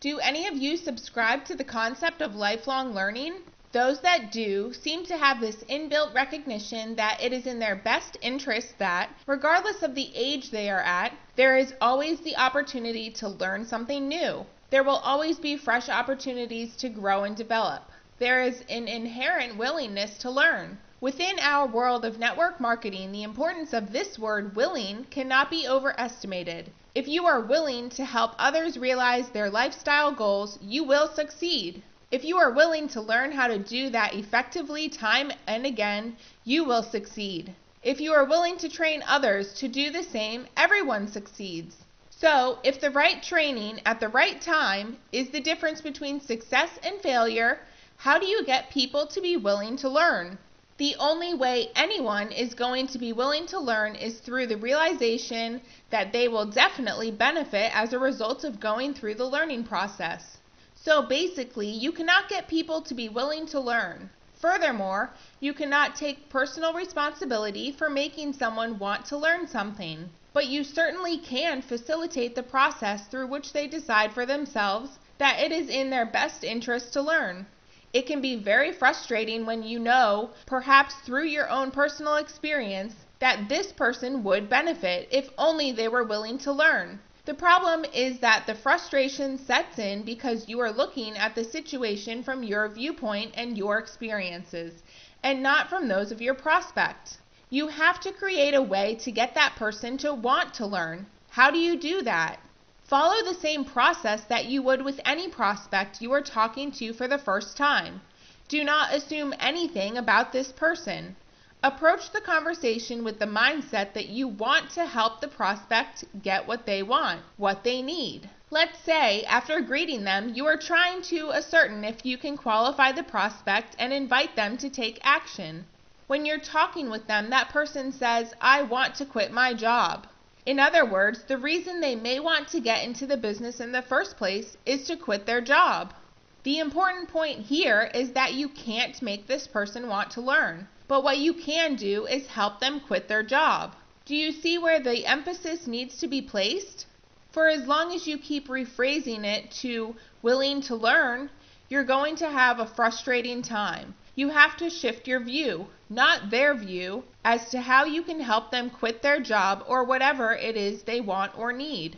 Do any of you subscribe to the concept of lifelong learning? Those that do seem to have this inbuilt recognition that it is in their best interest that, regardless of the age they are at, there is always the opportunity to learn something new. There will always be fresh opportunities to grow and develop. There is an inherent willingness to learn. Within our world of network marketing, the importance of this word willing cannot be overestimated. If you are willing to help others realize their lifestyle goals, you will succeed. If you are willing to learn how to do that effectively time and again, you will succeed. If you are willing to train others to do the same, everyone succeeds. So, if the right training at the right time is the difference between success and failure, how do you get people to be willing to learn? The only way anyone is going to be willing to learn is through the realization that they will definitely benefit as a result of going through the learning process. So basically, you cannot get people to be willing to learn. Furthermore, you cannot take personal responsibility for making someone want to learn something, but you certainly can facilitate the process through which they decide for themselves that it is in their best interest to learn. It can be very frustrating when you know, perhaps through your own personal experience, that this person would benefit if only they were willing to learn. The problem is that the frustration sets in because you are looking at the situation from your viewpoint and your experiences, and not from those of your prospect. You have to create a way to get that person to want to learn. How do you do that? Follow the same process that you would with any prospect you are talking to for the first time. Do not assume anything about this person. Approach the conversation with the mindset that you want to help the prospect get what they want, what they need. Let's say, after greeting them, you are trying to ascertain if you can qualify the prospect and invite them to take action. When you're talking with them, that person says, "I want to quit my job." In other words, the reason they may want to get into the business in the first place is to quit their job. The important point here is that you can't make this person want to learn, but what you can do is help them quit their job. Do you see where the emphasis needs to be placed? For as long as you keep rephrasing it to willing to learn, you're going to have a frustrating time. You have to shift your view, not their view, as to how you can help them quit their job or whatever it is they want or need.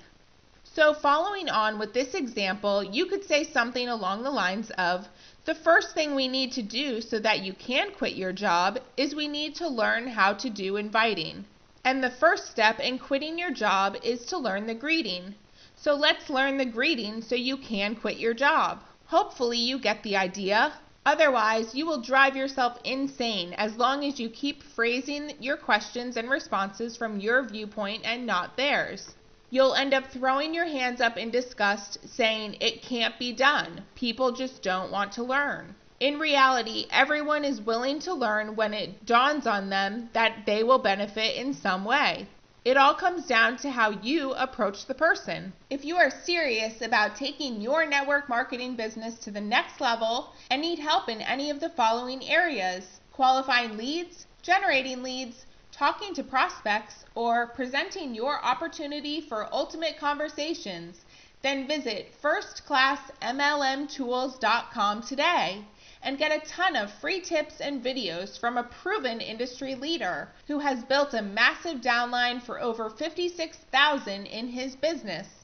So following on with this example, you could say something along the lines of, the first thing we need to do so that you can quit your job is we need to learn how to do inviting. And the first step in quitting your job is to learn the greeting. So let's learn the greeting so you can quit your job. Hopefully you get the idea. Otherwise, you will drive yourself insane as long as you keep phrasing your questions and responses from your viewpoint and not theirs. You'll end up throwing your hands up in disgust, saying it can't be done. People just don't want to learn. In reality, everyone is willing to learn when it dawns on them that they will benefit in some way. It all comes down to how you approach the person. If you are serious about taking your network marketing business to the next level and need help in any of the following areas: qualifying leads, generating leads, talking to prospects, or presenting your opportunity for ultimate conversations, then visit firstclassmlmtools.com today and get a ton of free tips and videos from a proven industry leader who has built a massive downline for over 56,000 in his business.